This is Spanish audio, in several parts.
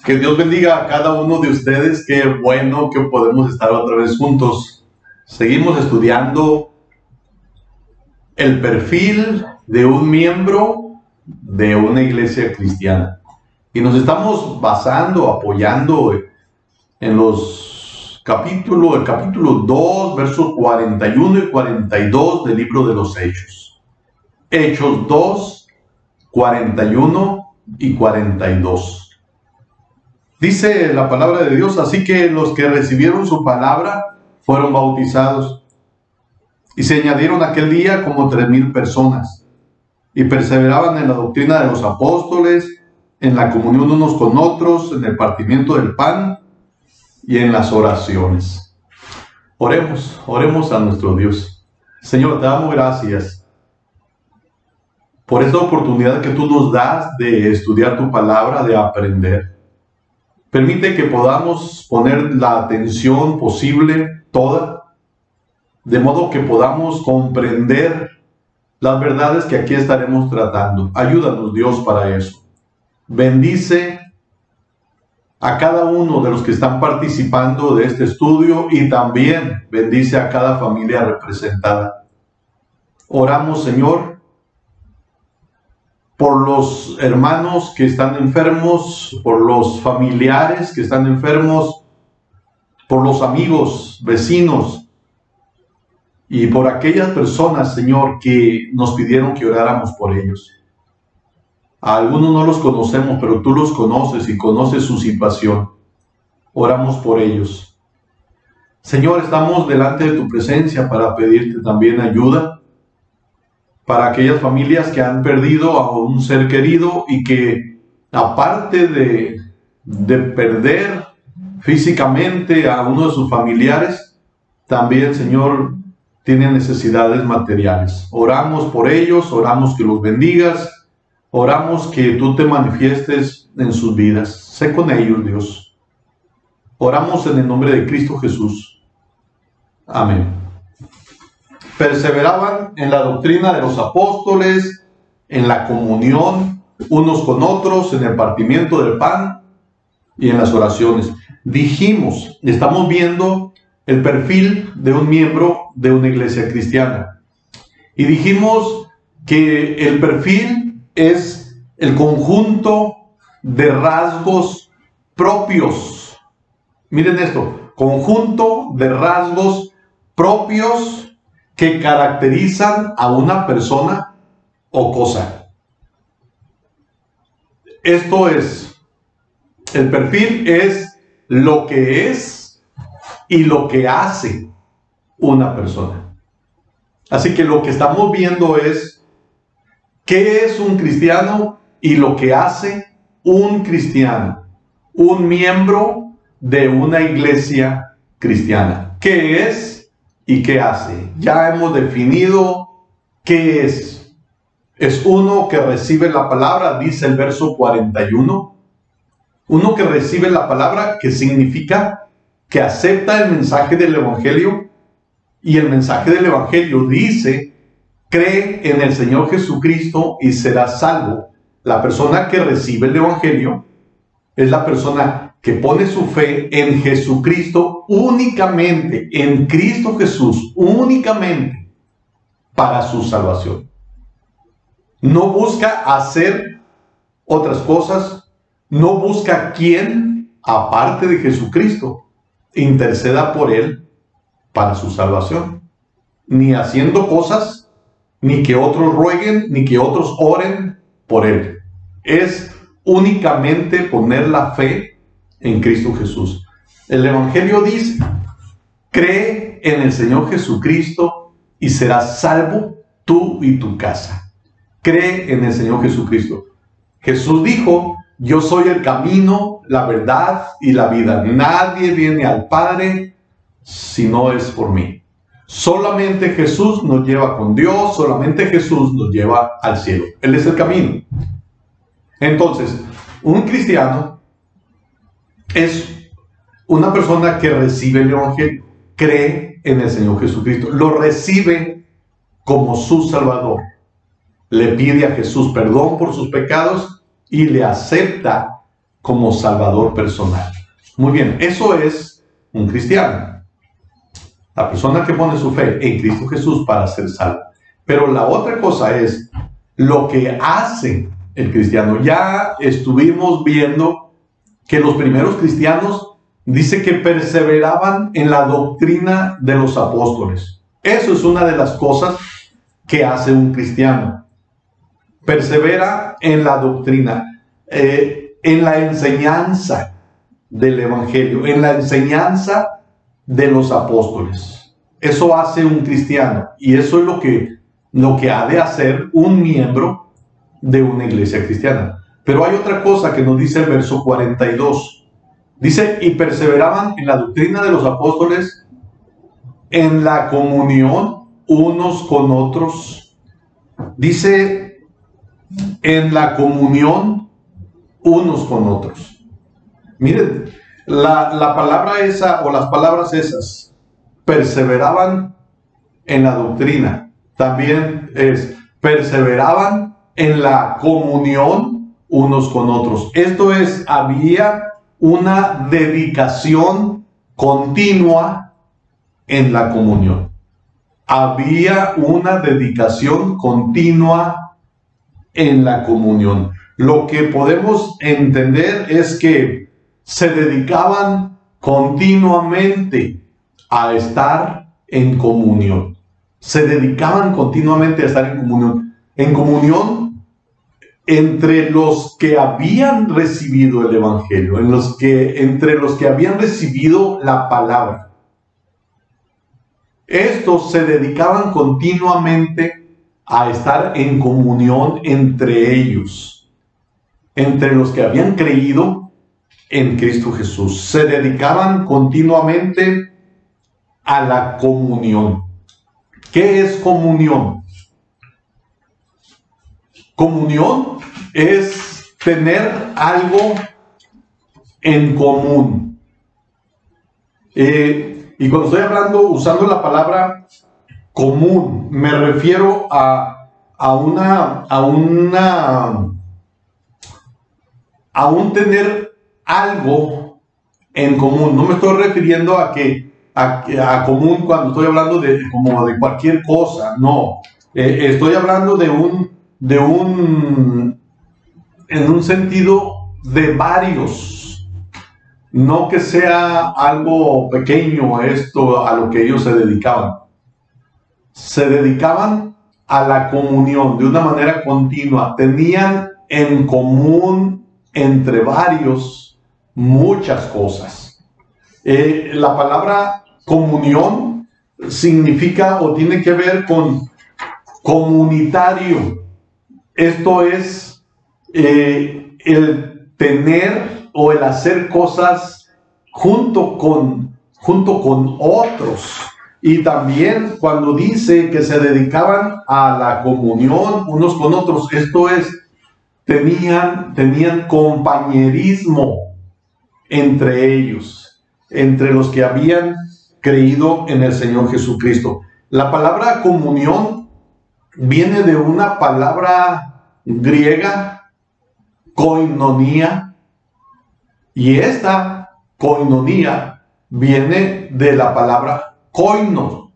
Que Dios bendiga a cada uno de ustedes. Qué bueno que podemos estar otra vez juntos. Seguimos estudiando el perfil de un miembro de una iglesia cristiana. Y nos estamos basando, apoyando en el capítulo 2, versos 41 y 42 del libro de los Hechos. Hechos 2, 41 y 42. Dice la palabra de Dios: así que los que recibieron su palabra fueron bautizados, y se añadieron aquel día como 3,000 personas, y perseveraban en la doctrina de los apóstoles, en la comunión unos con otros, en el partimiento del pan y en las oraciones. Oremos a nuestro Dios. Señor, te damos gracias por esta oportunidad que tú nos das de estudiar tu palabra, de aprender. Permite que podamos poner la atención posible, toda, de modo que podamos comprender las verdades que aquí estaremos tratando. Ayúdanos, Dios, para eso. Bendice a cada uno de los que están participando de este estudio y también bendice a cada familia representada. Oramos, Señor, por los hermanos que están enfermos, por los familiares que están enfermos, por los amigos, vecinos y por aquellas personas, Señor, que nos pidieron que oráramos por ellos. A algunos no los conocemos, pero tú los conoces y conoces su situación. Oramos por ellos. Señor, estamos delante de tu presencia para pedirte también ayuda para aquellas familias que han perdido a un ser querido y que, aparte de perder físicamente a uno de sus familiares, también, Señor, tienen necesidades materiales. Oramos por ellos, oramos que los bendigas, oramos que tú te manifiestes en sus vidas. Sé con ellos, Dios. Oramos en el nombre de Cristo Jesús. Amén. Perseveraban en la doctrina de los apóstoles, en la comunión unos con otros, en el partimiento del pan y en las oraciones. Estamos viendo el perfil de un miembro de una iglesia cristiana. Y dijimos que el perfil es el conjunto de rasgos propios. Miren esto: conjunto de rasgos propios que caracterizan a una persona o cosa. Esto es, el perfil es lo que es y lo que hace una persona. Así que lo que estamos viendo es qué es un cristiano y lo que hace un cristiano, un miembro de una iglesia cristiana. ¿Qué es y qué hace? Ya hemos definido qué es. Es uno que recibe la palabra, dice el verso 41. Uno que recibe la palabra, que significa que acepta el mensaje del Evangelio. Y el mensaje del Evangelio dice: cree en el Señor Jesucristo y serás salvo. La persona que recibe el Evangelio es la persona que pone su fe en Jesucristo únicamente, en Cristo Jesús, únicamente para su salvación. No busca hacer otras cosas, no busca quien, aparte de Jesucristo, interceda por él para su salvación. Ni haciendo cosas, ni que otros rueguen, ni que otros oren por él. Es únicamente poner la fe en Cristo Jesús. El Evangelio dice: cree en el Señor Jesucristo y serás salvo tú y tu casa. Cree en el Señor Jesucristo. Jesús dijo: yo soy el camino, la verdad y la vida. Nadie viene al Padre si no es por mí. Solamente Jesús nos lleva con Dios, solamente Jesús nos lleva al cielo. Él es el camino. Entonces, un cristiano es una persona que recibe el Evangelio, cree en el Señor Jesucristo, lo recibe como su Salvador, le pide a Jesús perdón por sus pecados y le acepta como Salvador personal. Muy bien, eso es un cristiano. La persona que pone su fe en Cristo Jesús para ser salvo. Pero la otra cosa es lo que hace el cristiano. Ya estuvimos viendo que los primeros cristianos dice que perseveraban en la doctrina de los apóstoles. Eso es una de las cosas que hace un cristiano. Persevera en la doctrina, en la enseñanza del evangelio, en la enseñanza de los apóstoles. Eso hace un cristiano, y eso es lo que ha de hacer un miembro de una iglesia cristiana. Pero hay otra cosa que nos dice el verso 42. Dice, y perseveraban en la doctrina de los apóstoles, en la comunión unos con otros. Dice, en la comunión unos con otros. Miren, la palabra esa, o las palabras esas, perseveraban en la doctrina. También perseveraban en la comunión unos con otros. Esto es, había una dedicación continua en la comunión. Había una dedicación continua en la comunión. Lo que podemos entender es que se dedicaban continuamente a estar en comunión. Se dedicaban continuamente a estar en comunión. En comunión entre los que habían recibido el evangelio, entre los que habían recibido la palabra. Estos se dedicaban continuamente a estar en comunión entre ellos, entre los que habían creído en Cristo Jesús. Se dedicaban continuamente a la comunión. ¿Qué es comunión? Comunión es tener algo en común. Y cuando estoy hablando, usando la palabra común, me refiero a un tener algo en común. No me estoy refiriendo a común cuando estoy hablando como de cualquier cosa. No, estoy hablando en un sentido de varios. No que sea algo pequeño esto a lo que ellos se dedicaban. Se dedicaban a la comunión de una manera continua. Tenían en común entre varios muchas cosas. La palabra comunión significa o tiene que ver con comunitario. Esto es el tener o el hacer cosas junto con otros. Y también cuando dice que se dedicaban a la comunión unos con otros, esto es, tenían compañerismo entre ellos, entre los que habían creído en el Señor Jesucristo. La palabra comunión viene de una palabra griega, koinonía, y esta koinonía viene de la palabra koinos,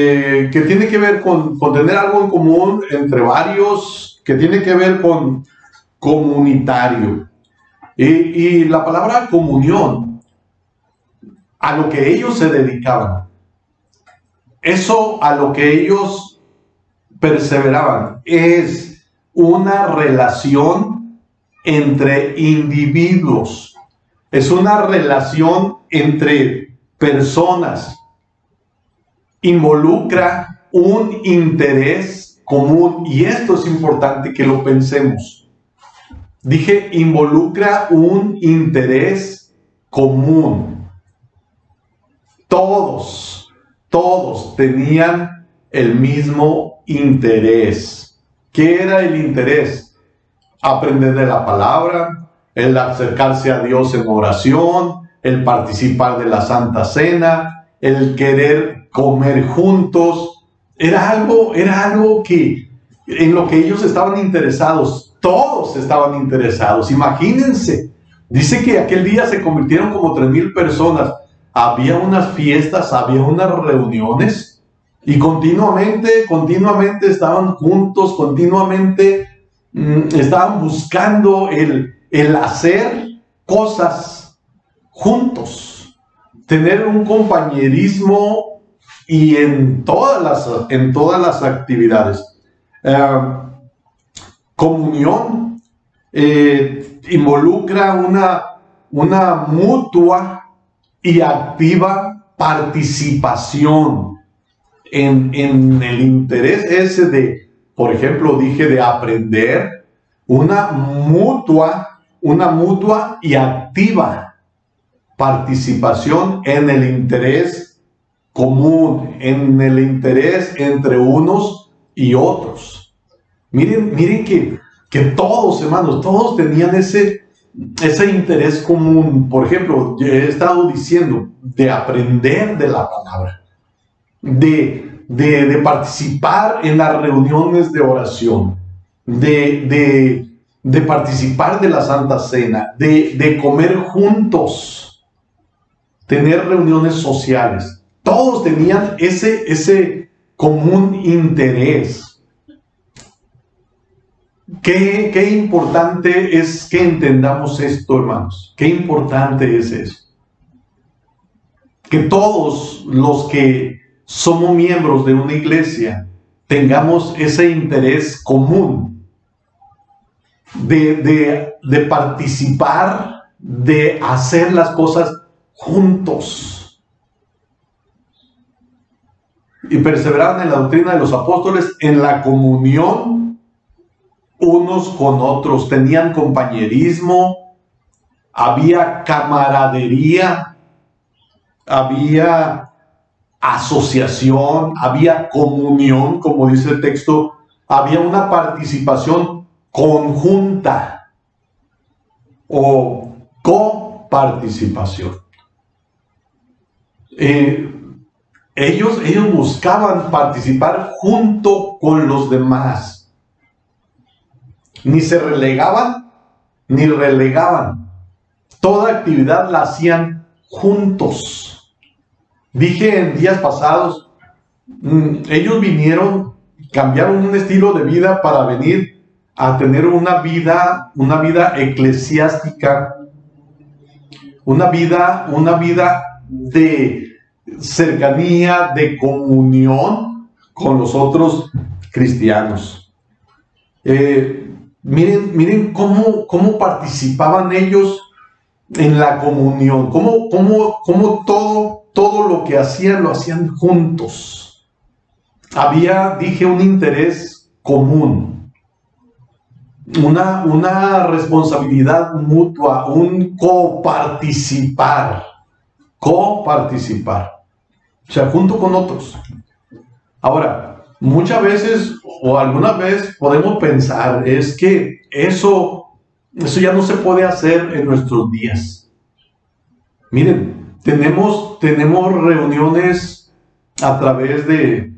que tiene que ver con tener algo en común entre varios, que tiene que ver con comunitario. Y la palabra comunión, a lo que ellos se dedicaban, eso a lo que ellos perseveraban, es una relación entre individuos, es una relación entre personas, involucra un interés común, y esto es importante que lo pensemos. Dije, involucra un interés común. Todos tenían el mismo interés. ¿Qué era el interés? Aprender de la palabra, el acercarse a Dios en oración, el participar de la Santa Cena, el querer comer juntos. Era algo que en lo que ellos estaban interesados. todos estaban interesados. Imagínense, dice que aquel día se convirtieron como 3,000 personas. Había unas fiestas, había unas reuniones y continuamente estaban juntos, continuamente estaban buscando el hacer cosas juntos, tener un compañerismo y en todas las actividades. Comunión involucra una mutua y activa participación en el interés ese de, por ejemplo, dije de aprender, una mutua y activa participación en el interés común, en el interés entre unos y otros. Miren que todos, hermanos, todos tenían ese interés común. Por ejemplo, yo he estado diciendo de aprender de la palabra, de participar en las reuniones de oración, de participar de la Santa Cena, de comer juntos, tener reuniones sociales. Todos tenían ese común interés. Qué importante es que entendamos esto, hermanos. Qué importante es eso. Que todos los que somos miembros de una iglesia tengamos ese interés común de participar, de hacer las cosas juntos. Y perseveraban en la doctrina de los apóstoles, en la comunión unos con otros, tenían compañerismo, había camaradería, había asociación, había comunión, como dice el texto, había una participación conjunta o coparticipación. Ellos buscaban participar junto con los demás. Ni se relegaban, ni relegaban. Toda actividad la hacían juntos. Dije en días pasados, ellos vinieron, cambiaron un estilo de vida para venir a tener una vida eclesiástica, una vida de cercanía, de comunión con los otros cristianos. Miren cómo participaban ellos en la comunión, cómo todo lo que hacían, lo hacían juntos. Había, dije, un interés común, una responsabilidad mutua, un coparticipar, o sea, junto con otros. Ahora, muchas veces o alguna vez podemos pensar, es que eso ya no se puede hacer en nuestros días. Miren, tenemos reuniones a través de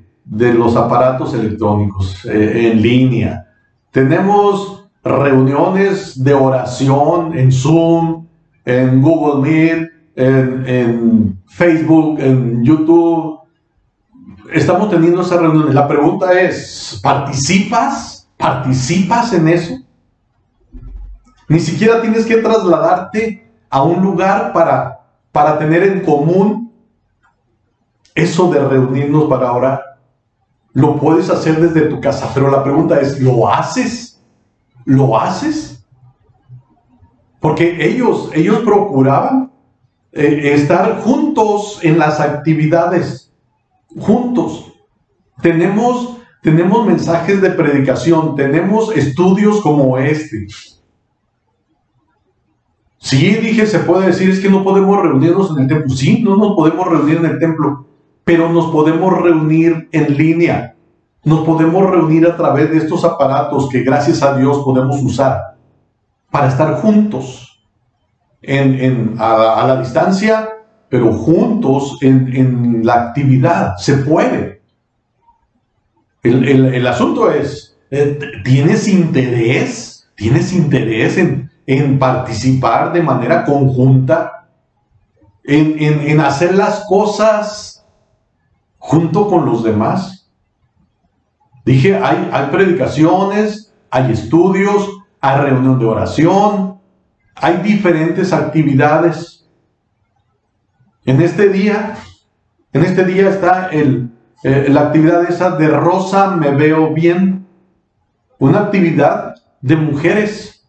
los aparatos electrónicos, en línea. Tenemos reuniones de oración en Zoom, en Google Meet, en Facebook, en YouTube. Estamos teniendo esas reuniones. La pregunta es, ¿participas en eso? Ni siquiera tienes que trasladarte a un lugar para tener en común eso de reunirnos para orar. Lo puedes hacer desde tu casa, pero la pregunta es, ¿lo haces? ¿Lo haces? Porque ellos procuraban estar juntos en las actividades, juntos. Tenemos mensajes de predicación, tenemos estudios como este. Sí, dije, se puede decir, es que no podemos reunirnos en el templo. Sí, no nos podemos reunir en el templo, pero nos podemos reunir en línea. Nos podemos reunir a través de estos aparatos que gracias a Dios podemos usar para estar juntos a la distancia, pero juntos en la actividad. Se puede. El asunto es, ¿tienes interés ¿Tienes interés en participar de manera conjunta? En hacer las cosas junto con los demás. Dije, hay predicaciones, hay estudios, hay reunión de oración, hay diferentes actividades. En este día está la actividad esa de Rosa Me Veo Bien, una actividad de mujeres.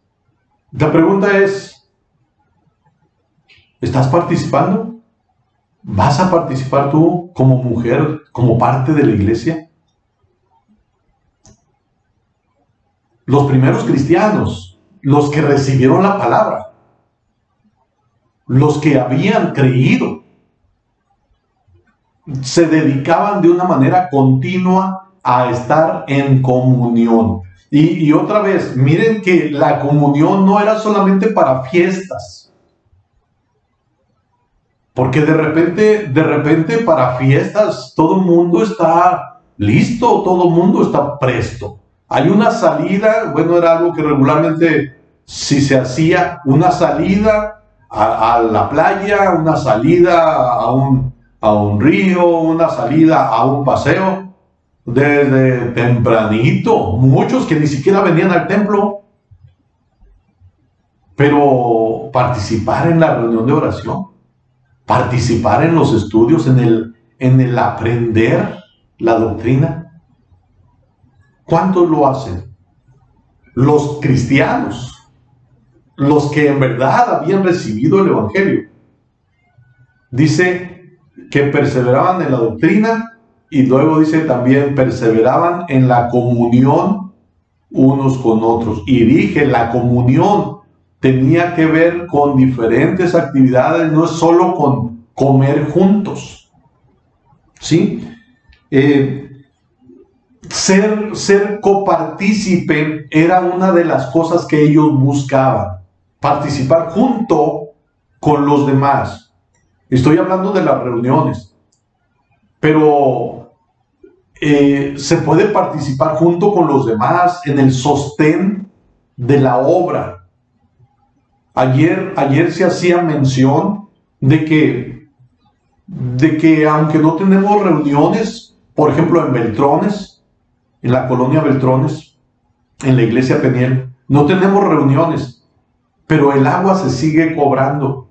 La pregunta es, ¿estás participando? ¿Vas a participar tú como mujer, como parte de la iglesia? Los primeros cristianos, los que recibieron la palabra, los que habían creído, se dedicaban de una manera continua a estar en comunión. Y otra vez, miren que la comunión no era solamente para fiestas. Porque de repente para fiestas todo el mundo está listo, todo el mundo está presto. Hay una salida, bueno, era algo que regularmente si se hacía, una salida a la playa, una salida a un río, una salida a un paseo, desde tempranito, muchos que ni siquiera venían al templo, pero participar en la reunión de oración, participar en los estudios, en el aprender la doctrina. ¿Cuántos lo hacen? Los cristianos, los que en verdad habían recibido el evangelio. Dice que perseveraban en la doctrina y luego dice también perseveraban en la comunión unos con otros. Y dije, la comunión tenía que ver con diferentes actividades, no es solo con comer juntos. ¿Sí? Ser copartícipe era una de las cosas que ellos buscaban. Participar junto con los demás. Estoy hablando de las reuniones. Pero se puede participar junto con los demás en el sostén de la obra. Ayer se hacía mención de que aunque no tenemos reuniones, por ejemplo en Beltrones, en la colonia Beltrones, en la iglesia Peniel, no tenemos reuniones, pero el agua se sigue cobrando.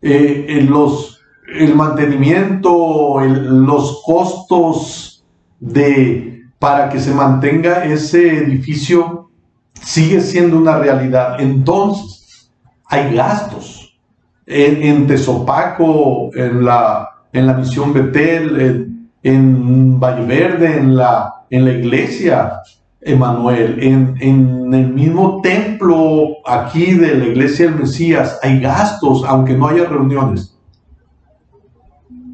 El mantenimiento, los costos para que se mantenga ese edificio sigue siendo una realidad. Entonces, hay gastos. En Tezopaco, en la Misión Betel, en Valleverde, en la iglesia Emanuel, en el mismo templo aquí de la iglesia del Mesías, hay gastos, aunque no haya reuniones.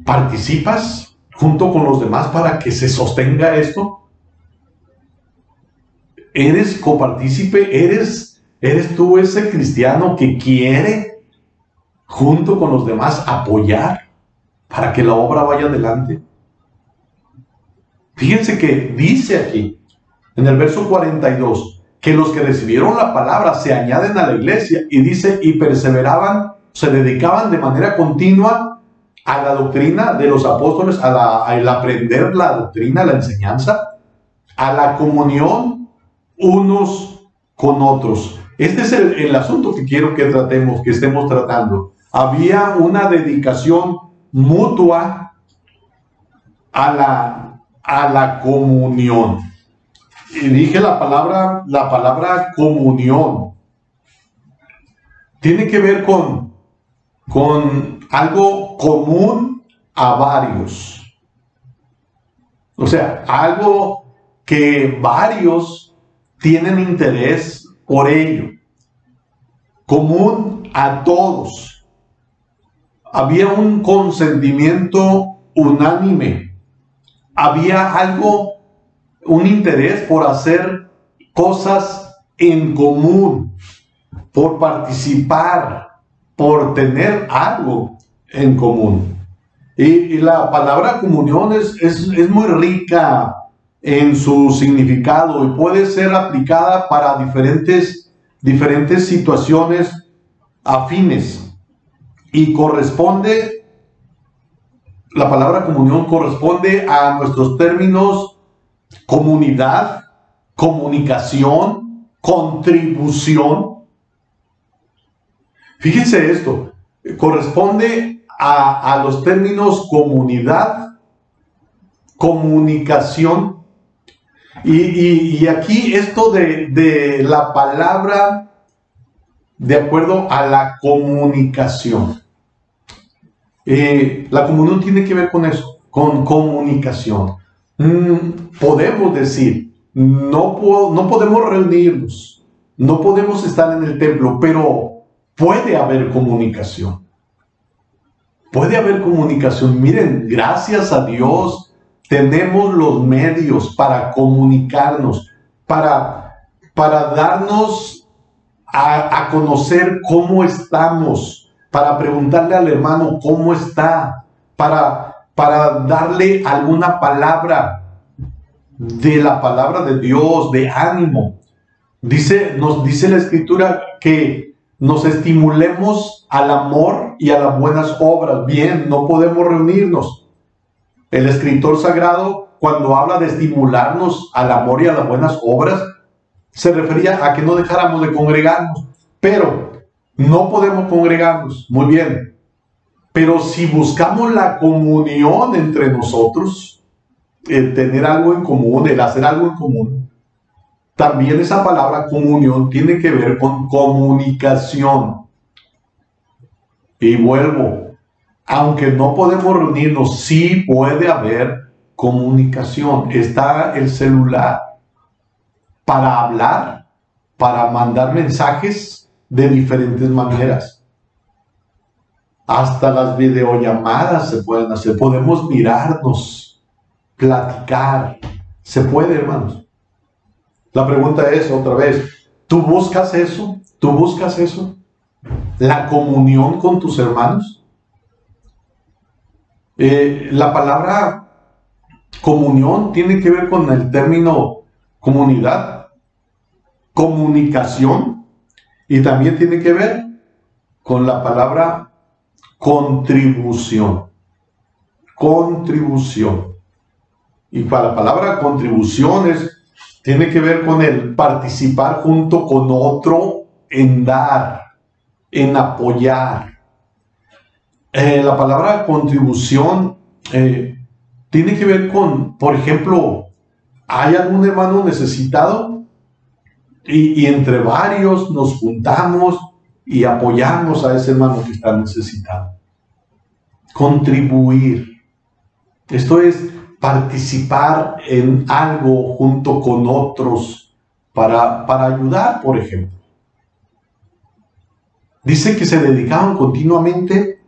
¿Participas junto con los demás para que se sostenga esto? ¿Eres copartícipe? ¿Eres tú ese cristiano que quiere junto con los demás apoyar para que la obra vaya adelante? Fíjense que dice aquí, en el verso 42, que los que recibieron la palabra se añaden a la iglesia, y dice, y perseveraban, se dedicaban de manera continua a la doctrina de los apóstoles, al aprender la doctrina, la enseñanza, a la comunión unos con otros. Este es el asunto que quiero que tratemos, que estemos tratando. Había una dedicación mutua a la comunión. Y dije la palabra comunión. Tiene que ver con algo común a varios. O sea, algo que varios tienen interés por ello. Común a todos. Había un consentimiento unánime. Había un interés por hacer cosas en común, por participar, por tener algo en común. Y la palabra comunión es muy rica en su significado y puede ser aplicada para diferentes situaciones afines. Y la palabra comunión corresponde a nuestros términos comunidad, comunicación, contribución. Fíjense esto, corresponde a los términos comunidad, comunicación, y aquí esto de la palabra de acuerdo a la comunicación. La comunión tiene que ver con eso, con comunicación. Podemos decir, no podemos reunirnos, no podemos estar en el templo, pero puede haber comunicación. Puede haber comunicación. Miren, gracias a Dios tenemos los medios para comunicarnos, para darnos a conocer cómo estamos, para preguntarle al hermano cómo está, para darle alguna palabra de la palabra de Dios, de ánimo. Nos dice la Escritura que nos estimulemos al amor y a las buenas obras. Bien, no podemos reunirnos. El escritor sagrado, cuando habla de estimularnos al amor y a las buenas obras, se refería a que no dejáramos de congregarnos. Pero no podemos congregarnos, muy bien. Pero si buscamos la comunión entre nosotros, el tener algo en común, el hacer algo en común, también esa palabra comunión tiene que ver con comunicación. Y vuelvo, aunque no podemos reunirnos, sí puede haber comunicación. Está el celular para hablar, para mandar mensajes de diferentes maneras. Hasta las videollamadas se pueden hacer. Podemos mirarnos, platicar. Se puede, hermanos. La pregunta es otra vez, ¿tú buscas eso? ¿Tú buscas eso? ¿La comunión con tus hermanos? La palabra comunión tiene que ver con el término comunidad, comunicación, y también tiene que ver con la palabra contribución. Contribución. Y para la palabra contribución tiene que ver con el participar junto con otro en dar, en apoyar. La palabra contribución tiene que ver con, por ejemplo, ¿hay algún hermano necesitado? Y entre varios nos juntamos y apoyamos a ese hermano que está necesitado. Contribuir. Esto es participar en algo junto con otros para ayudar, por ejemplo. Dice que se dedicaban continuamente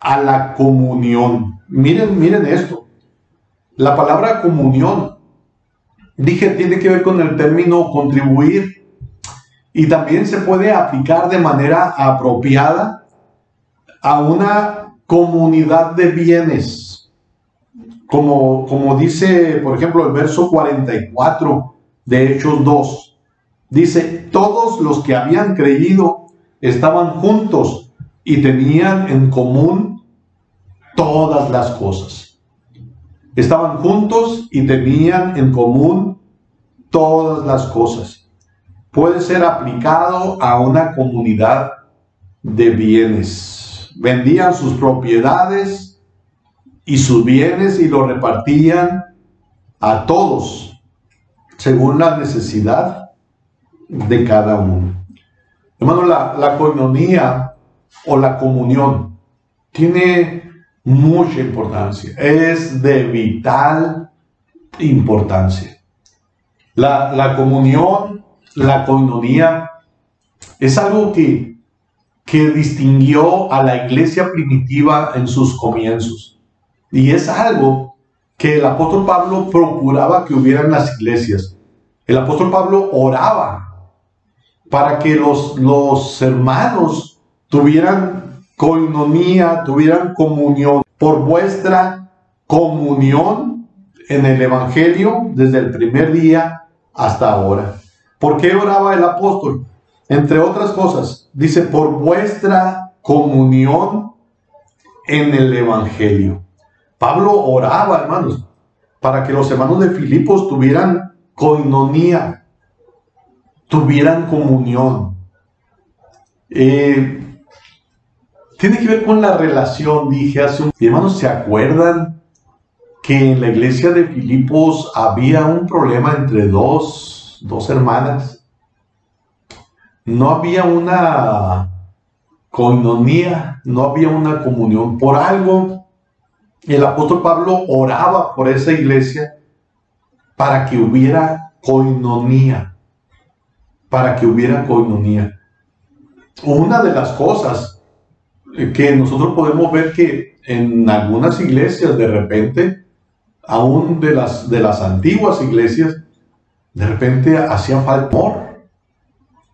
a la comunión. Miren esto. La palabra comunión, dije, tiene que ver con el término contribuir y también se puede aplicar de manera apropiada a una comunidad de bienes. Como dice, por ejemplo, el verso 44 de Hechos 2. Dice, todos los que habían creído estaban juntos y tenían en común todas las cosas. Estaban juntos y tenían en común todas las cosas. Puede ser aplicado a una comunidad de bienes. Vendían sus propiedades y sus bienes y los repartían a todos según la necesidad de cada uno. Hermano, la koinonía o la comunión tiene mucha importancia, es de vital importancia. La comunión, la koinonía, es algo que distinguió a la iglesia primitiva en sus comienzos. Y es algo que el apóstol Pablo procuraba que hubiera en las iglesias. El apóstol Pablo oraba para que los hermanos tuvieran koinonía, tuvieran comunión. Por vuestra comunión en el Evangelio desde el primer día hasta ahora. ¿Por qué oraba el apóstol? Entre otras cosas, dice, por vuestra comunión en el Evangelio. Pablo oraba, hermanos, para que los hermanos de Filipos tuvieran koinonía, tuvieran comunión. Tiene que ver con la relación, dije hace un... Hermanos, ¿se acuerdan que en la iglesia de Filipos había un problema entre dos hermanas? No había una koinonía, no había una comunión. Por algo, el apóstol Pablo oraba por esa iglesia para que hubiera koinonía, para que hubiera koinonía. Una de las cosas que nosotros podemos ver que en algunas iglesias de repente, aún de las antiguas iglesias, de repente hacía falta amor.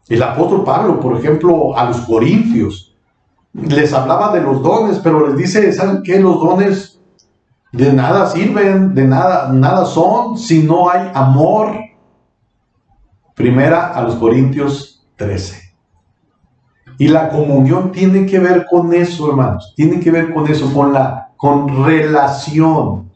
El apóstol Pablo, por ejemplo, a los corintios, les hablaba de los dones, pero les dice, ¿saben qué? Los dones de nada sirven, de nada son, si no hay amor. Primera a los Corintios 13. Y la comunión tiene que ver con eso, hermanos. Tiene que ver con eso, con relación,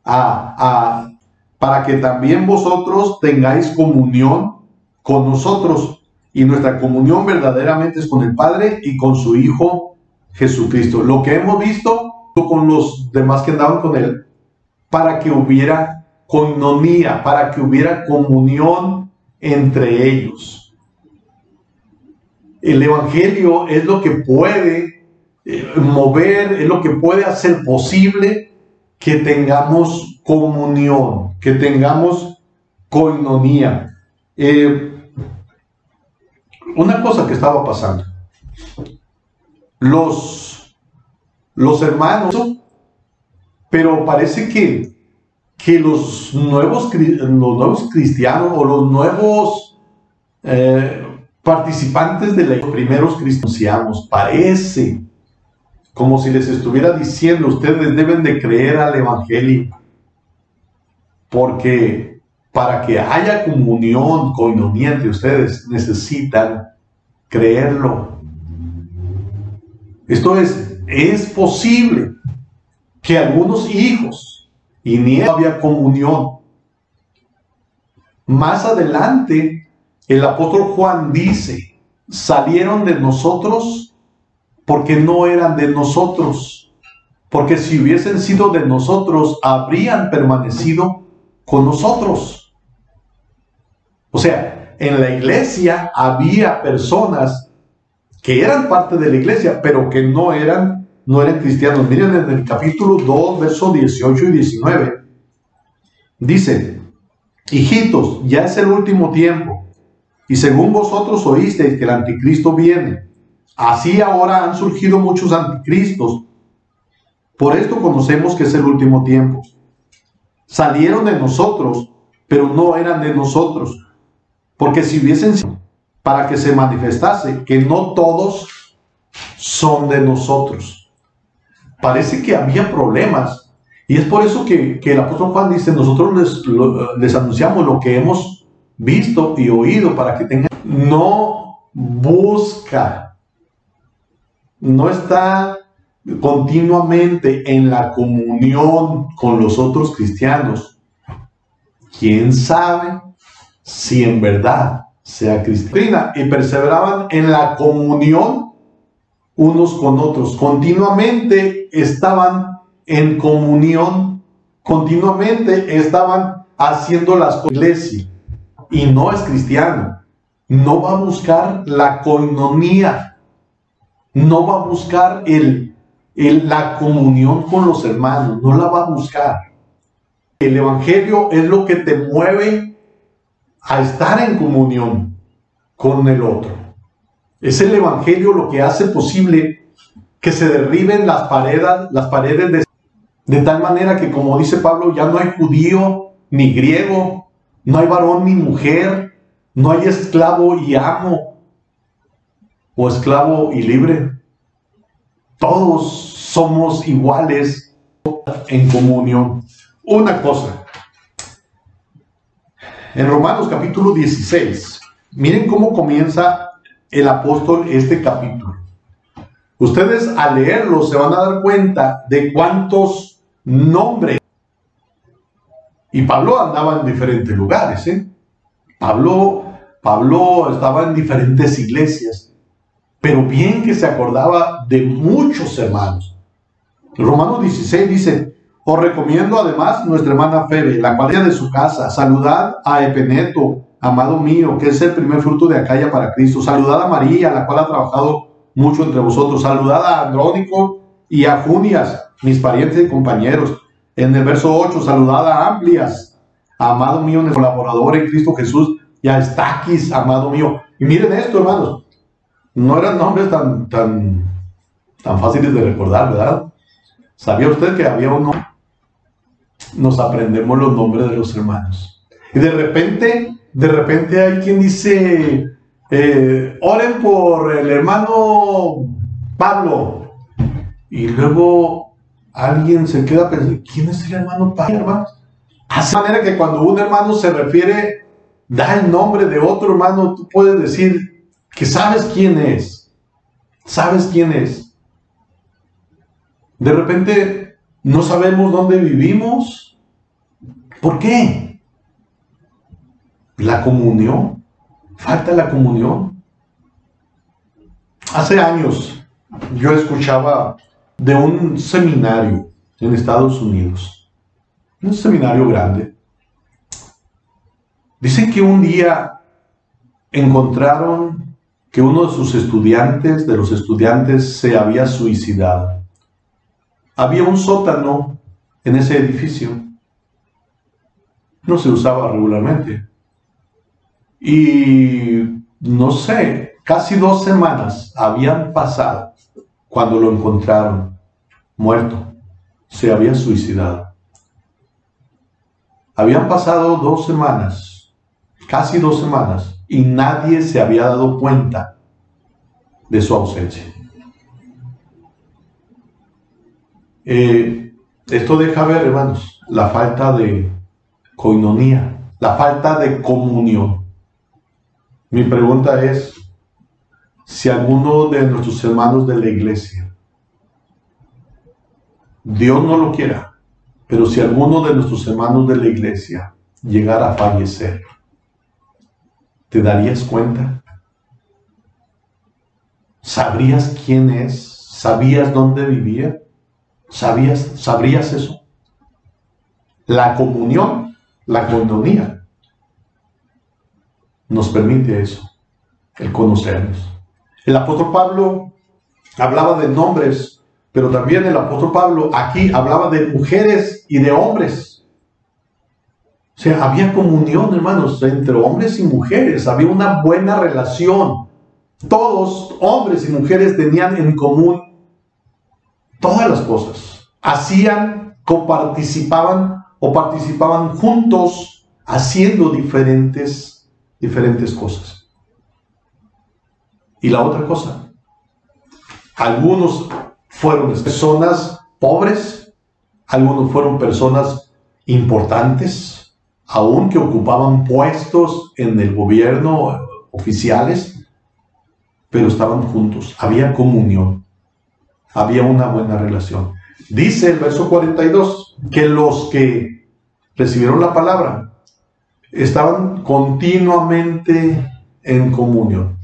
para que también vosotros tengáis comunión con nosotros. Y nuestra comunión verdaderamente es con el Padre y con su Hijo Jesucristo. Lo que hemos visto con los demás que andaban con Él, para que hubiera koinonía, para que hubiera comunión entre ellos. El Evangelio es lo que puede mover, es lo que puede hacer posible que tengamos comunión, que tengamos koinonía. Una cosa que estaba pasando, los hermanos, pero parece que los nuevos cristianos o los nuevos participantes de los primeros cristianos, parece como si les estuviera diciendo, ustedes deben de creer al Evangelio, porque para que haya comunión, koinonía entre ustedes, necesitan creerlo. Esto es posible que algunos hijos, y ni había comunión. Más adelante, el apóstol Juan dice, salieron de nosotros porque no eran de nosotros, porque si hubiesen sido de nosotros, habrían permanecido con nosotros. O sea, en la iglesia había personas que eran parte de la iglesia, pero que no eran cristianos. Miren en el capítulo 2, versos 18 y 19. Dice, hijitos, ya es el último tiempo, y según vosotros oísteis que el anticristo viene, así ahora han surgido muchos anticristos. Por esto conocemos que es el último tiempo. Salieron de nosotros, pero no eran de nosotros. Porque si hubiesen sido para que se manifestase que no todos son de nosotros. Parece que había problemas. Y es por eso que el apóstol Juan dice, nosotros les anunciamos lo que hemos visto y oído para que tengan. No busca, no está continuamente en la comunión con los otros cristianos. ¿Quién sabe si en verdad sea cristiana? Y perseveraban en la comunión unos con otros. Continuamente estaban en comunión, continuamente estaban haciendo las cosas de la iglesia. Y no es cristiano, no va a buscar la koinonía, no va a buscar la comunión con los hermanos, no la va a buscar. El Evangelio es lo que te mueve a estar en comunión con el otro. Es el Evangelio lo que hace posible que se derriben las paredes de tal manera que, como dice Pablo, ya no hay judío ni griego, no hay varón ni mujer, no hay esclavo y amo, o esclavo y libre. Todos somos iguales en comunión. una cosa. En Romanos capítulo 16, miren cómo comienza el apóstol este capítulo. Ustedes al leerlo se van a dar cuenta de cuántos nombres. Y Pablo andaba en diferentes lugares, Pablo estaba en diferentes iglesias, pero bien que se acordaba de muchos hermanos. Romanos 16 dice: os recomiendo además nuestra hermana Febe, la cual es de su casa. Saludad a Epeneto, amado mío, que es el primer fruto de Acaya para Cristo. Saludad a María, la cual ha trabajado mucho entre vosotros. Saludad a Andrónico y a Junias, mis parientes y compañeros. En el verso 8, saludad a Amplias, amado mío, en el colaborador en Cristo Jesús, y a Estaquis, amado mío. Y miren esto, hermanos, no eran nombres tan fáciles de recordar, ¿verdad? ¿Sabía usted que había uno? Nos aprendemos los nombres de los hermanos. Y de repente hay quien dice, oren por el hermano Pablo. Y luego alguien se queda pensando, ¿quién es el hermano Pablo, hermano? Así de manera que cuando un hermano se refiere, da el nombre de otro hermano, tú puedes decir que sabes quién es. ¿Sabes quién es? De repente no sabemos dónde vivimos. ¿Por qué? La comunión. Falta la comunión. Hace años yo escuchaba de un seminario en Estados Unidos. Un seminario grande. Dicen que un día encontraron que uno de sus estudiantes, se había suicidado. Había un sótano en ese edificio. No se usaba regularmente. Y no sé, casi 2 semanas habían pasado cuando lo encontraron muerto. Se había suicidado. Habían pasado 2 semanas, casi 2 semanas, y nadie se había dado cuenta de su ausencia. Esto deja ver, hermanos, la falta de coinonía, la falta de comunión. Mi pregunta es, si alguno de nuestros hermanos de la iglesia, Dios no lo quiera, pero si alguno de nuestros hermanos de la iglesia llegara a fallecer, ¿te darías cuenta? ¿Sabrías quién es? ¿Sabías dónde vivía? ¿Sabrías eso? La comunión, la coinonía, nos permite eso, el conocernos. El apóstol Pablo hablaba de nombres, pero también el apóstol Pablo aquí hablaba de mujeres y de hombres. O sea, había comunión, hermanos, entre hombres y mujeres. Había una buena relación. Todos, hombres y mujeres, tenían en común todas las cosas. Hacían, coparticipaban o participaban juntos haciendo diferentes cosas. Y la otra cosa, algunos fueron personas pobres, algunos fueron personas importantes, aún que ocupaban puestos en el gobierno, oficiales, pero estaban juntos, había comunión, había una buena relación. Dice el verso 42 que los que recibieron la palabra estaban continuamente en comunión.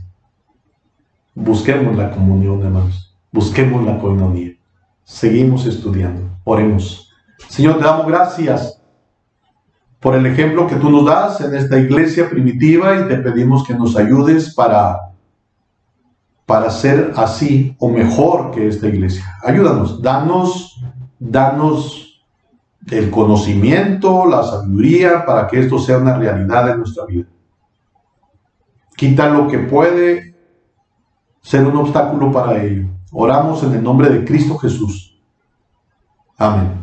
Busquemos la comunión, hermanos. Busquemos la coinonía. Seguimos estudiando. Oremos. Señor, te damos gracias por el ejemplo que tú nos das en esta iglesia primitiva y te pedimos que nos ayudes para ser así o mejor que esta iglesia. Ayúdanos, danos el conocimiento, la sabiduría para que esto sea una realidad en nuestra vida. Quita lo que puede ser un obstáculo para ello. Oramos en el nombre de Cristo Jesús. Amén.